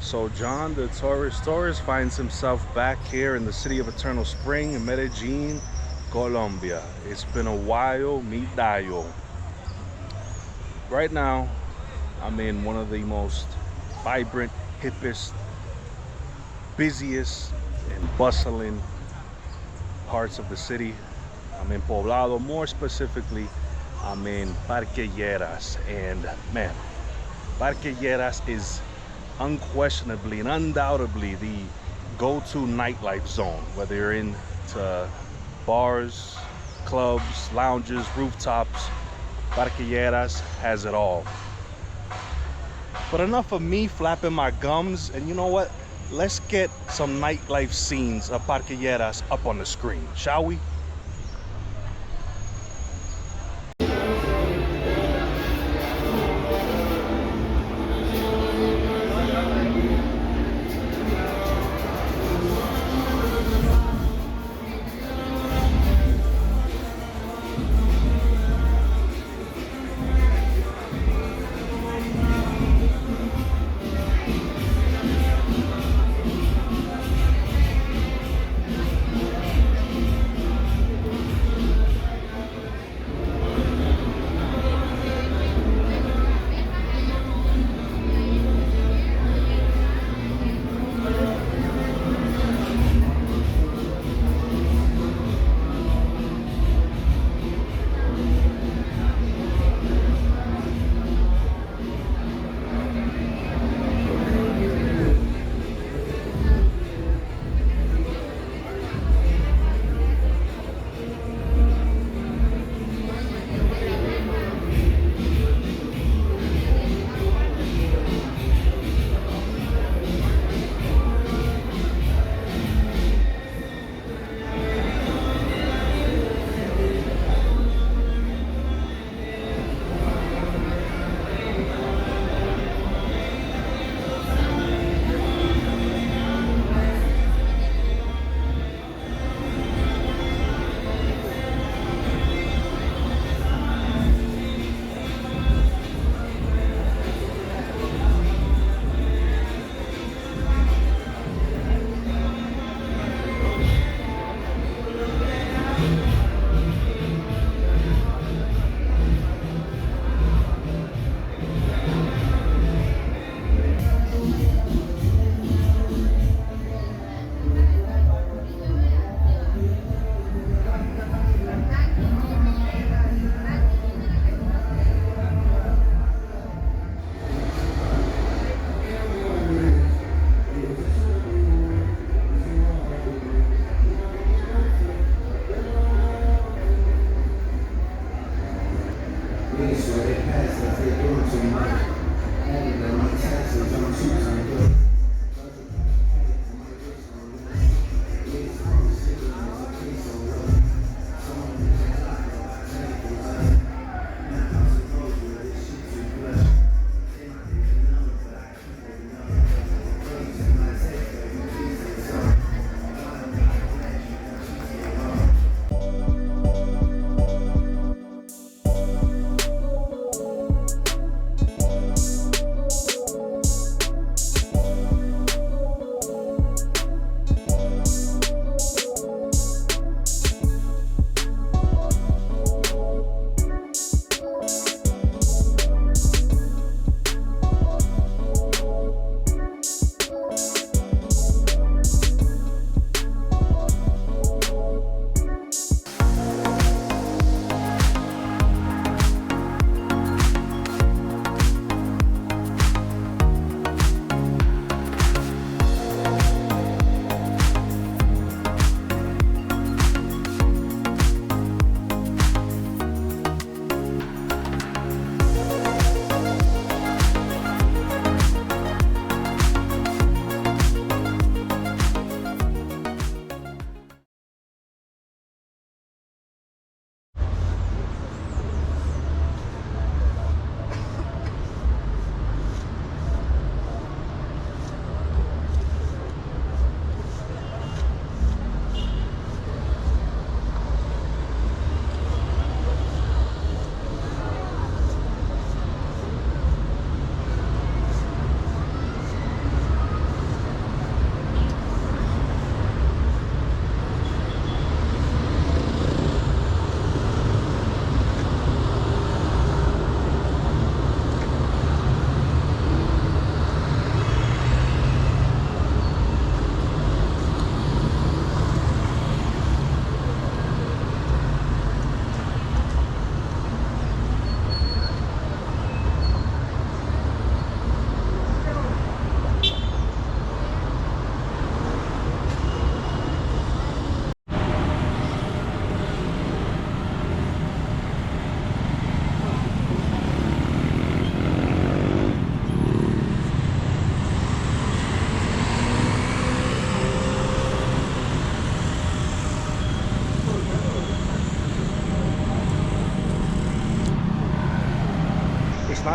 So John, the tourist finds himself back here in the city of Eternal Spring in Medellin, Colombia. It's been a while, me dayo. Right now, I'm in one of the most vibrant, hippest, busiest, and bustling parts of the city. I'm in Poblado, more specifically, I'm in Parque Lleras. And man, Parque Lleras is unquestionably and undoubtedly the go-to nightlife zone, whether you're into bars, clubs, lounges, rooftops. Parque Lleras has it all. But enough of me flapping my gums, and you know what? Let's get some nightlife scenes of Parque Lleras up on the screen, shall we?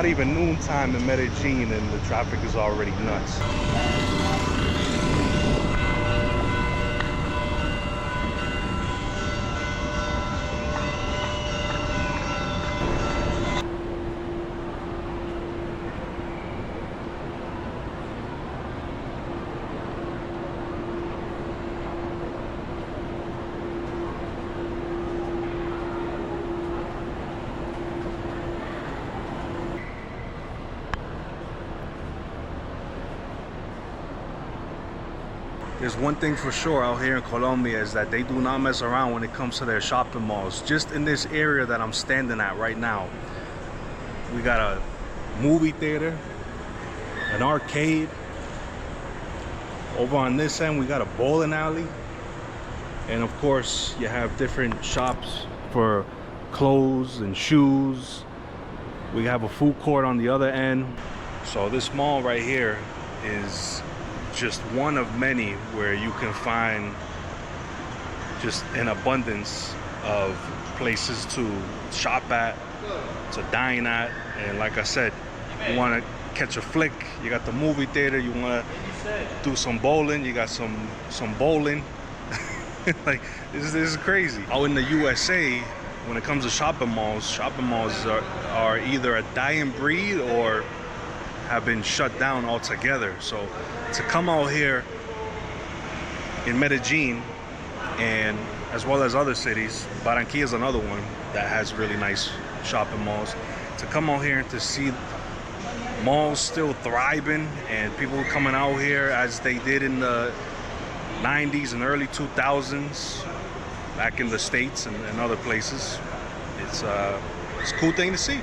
not even noontime in Medellin and the traffic is already nuts. There's one thing for sure out here in Colombia is that they do not mess around when it comes to their shopping malls. Just in this area that I'm standing at right now, we got a movie theater, an arcade. Over on this end, we got a bowling alley. And of course, you have different shops for clothes and shoes. We have a food court on the other end. So this mall right here is just one of many where you can find just an abundance of places to shop at, to dine at. And like I said, you want to catch a flick, you got the movie theater. You want to do some bowling, you got some bowling. Like this is crazy. Out in the USA, when it comes to shopping malls are either a dying breed or have been shut down altogether. So to come out here in Medellin, and as well as other cities, Barranquilla is another one that has really nice shopping malls. To come out here and to see malls still thriving and people coming out here as they did in the 90s and early 2000s back in the States and other places, it's a cool thing to see.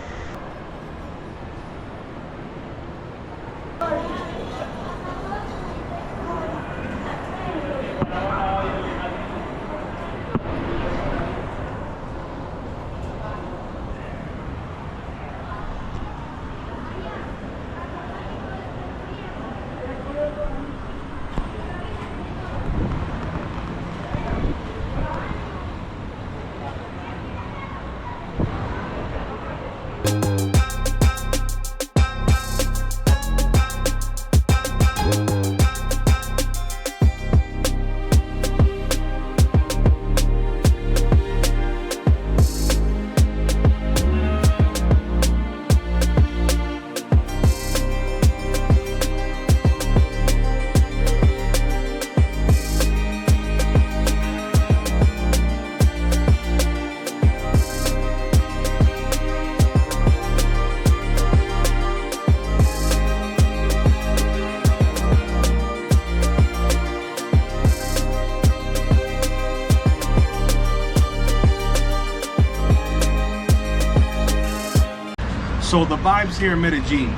So the vibes here in Medellin: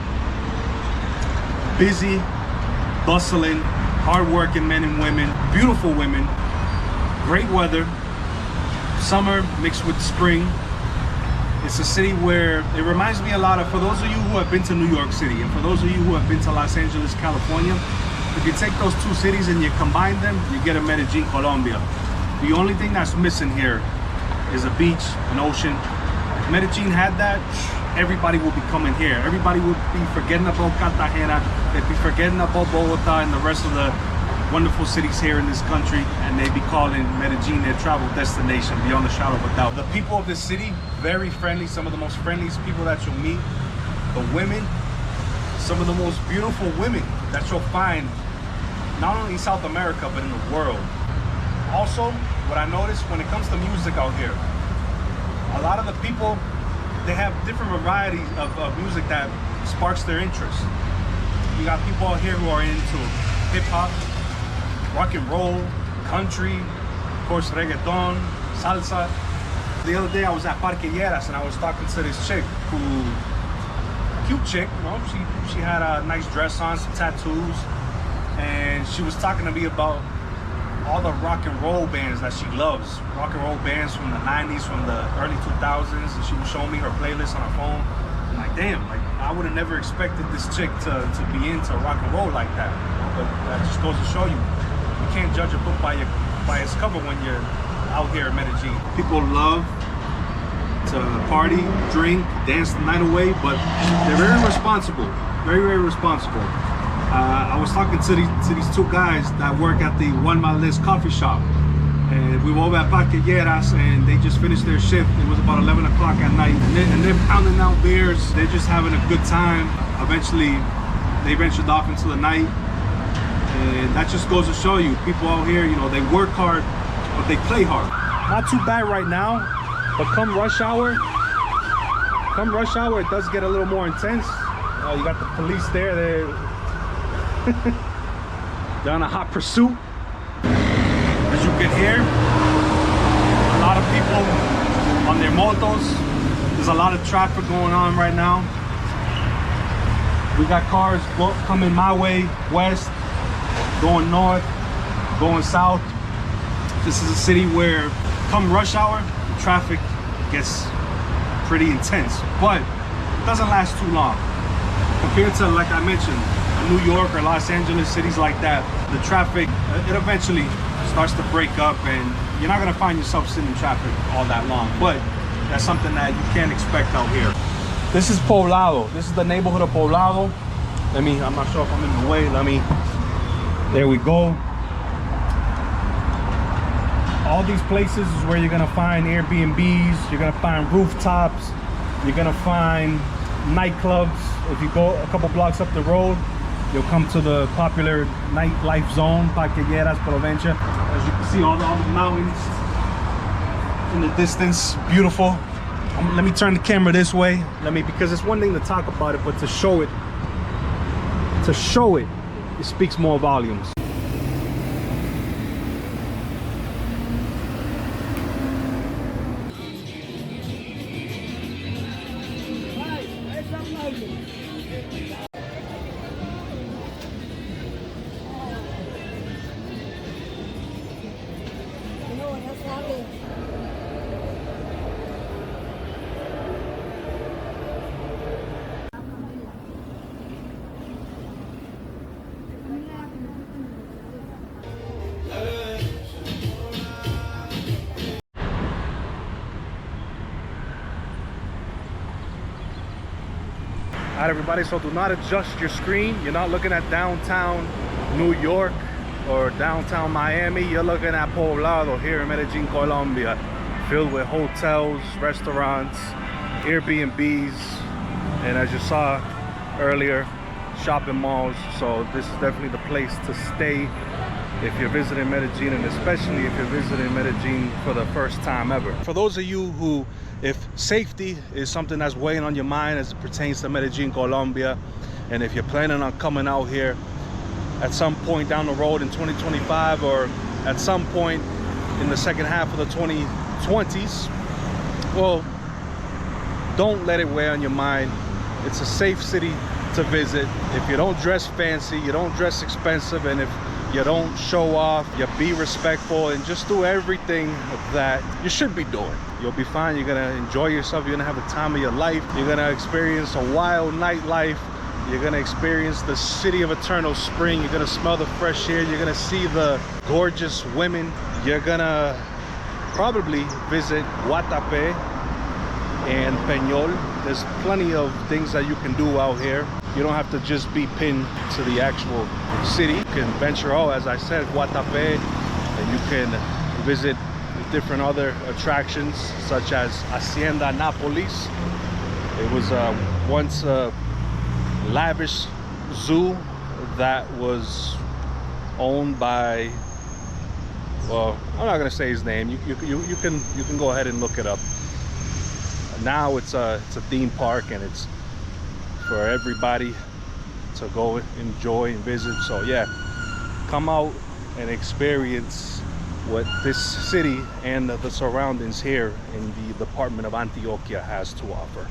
busy, bustling, hardworking men and women, beautiful women, great weather, summer mixed with spring. It's a city where it reminds me a lot of, for those of you who have been to New York City and for those of you who have been to Los Angeles, California, if you take those two cities and you combine them, you get a Medellin, Colombia. The only thing that's missing here is a beach, an ocean. If Medellin had that, everybody will be coming here. Everybody would be forgetting about Cartagena. They'd be forgetting about Bogota and the rest of the wonderful cities here in this country, and they'd be calling Medellin their travel destination beyond a shadow of a doubt. The people of this city, very friendly, some of the most friendliest people that you'll meet. The women, some of the most beautiful women that you'll find not only in South America but in the world. Also, what I noticed when it comes to music out here, a lot of the people, they have different varieties of music that sparks their interest. You got people out here who are into hip-hop, rock and roll, country, of course reggaeton, salsa. The other day I was at Parque Lleras and I was talking to this chick who, cute chick, you know, she had a nice dress on, some tattoos, and she was talking to me about all the rock and roll bands that she loves. Rock and roll bands from the 90s, from the early 2000s, and she was showing me her playlist on her phone. I'm like, damn, like I would have never expected this chick to be into rock and roll like that. But that just goes to show you, you can't judge a book by its cover when you're out here in Medellin. People love to party, drink, dance the night away, but they're very responsible, very responsible. I was talking to these two guys that work at the One My List coffee shop, and we were over at Parque Lleras, and they just finished their shift. It was about 11 o'clock at night, and they're pounding out beers. They're just having a good time. Eventually, they ventured off into the night, and that just goes to show you, people out here, you know, they work hard, but they play hard. Not too bad right now, but come rush hour, it does get a little more intense. You got the police there. They're on a hot pursuit. As you can hear, a lot of people on their motos. There's a lot of traffic going on right now. We got cars coming my way, west, going north, going south. This is a city where, come rush hour, the traffic gets pretty intense, but it doesn't last too long. Compared to, like I mentioned, New York or Los Angeles, cities like that, the traffic, it eventually starts to break up, and you're not gonna find yourself sitting in traffic all that long, but that's something that you can't expect out here. This is Poblado. This is the neighborhood of Poblado. I'm not sure if I'm in the way. There we go. All these places is where you're gonna find Airbnbs, you're gonna find rooftops, you're gonna find nightclubs. If you go a couple blocks up the road, you'll come to the popular nightlife zone, Parque Lleras, Provincia. As you can see, all the mountains in the distance, beautiful. Let me turn the camera this way. Because it's one thing to talk about it, but to show it, it speaks more volumes. All right, everybody, so do not adjust your screen. You're not looking at downtown New York or downtown Miami. You're looking at Poblado here in Medellin, Colombia, filled with hotels, restaurants, Airbnbs, and as you saw earlier, shopping malls. So this is definitely the place to stay if you're visiting Medellin, and especially if you're visiting Medellin for the first time ever. For those of you who, if safety is something that's weighing on your mind as it pertains to Medellin, Colombia, and if you're planning on coming out here at some point down the road in 2025 or at some point in the second half of the 2020s, well, don't let it weigh on your mind. It's a safe city to visit. If you don't dress fancy, you don't dress expensive, and if you don't show off, you be respectful and just do everything that you should be doing, you'll be fine. You're gonna enjoy yourself. You're gonna have the time of your life. You're gonna experience a wild nightlife. You're gonna experience the city of eternal spring. You're gonna smell the fresh air. You're gonna see the gorgeous women. You're gonna probably visit Guatapé and Peñol. There's plenty of things that you can do out here. You don't have to just be pinned to the actual city. You can venture out, as I said, Guatapé, and you can visit different other attractions such as Hacienda Nápoles. It was once a lavish zoo that was owned by, well, I'm not gonna say his name. You can go ahead and look it up. Now it's a theme park, and it's for everybody to go enjoy and visit. So yeah, come out and experience what this city and the surroundings here in the department of Antioquia has to offer.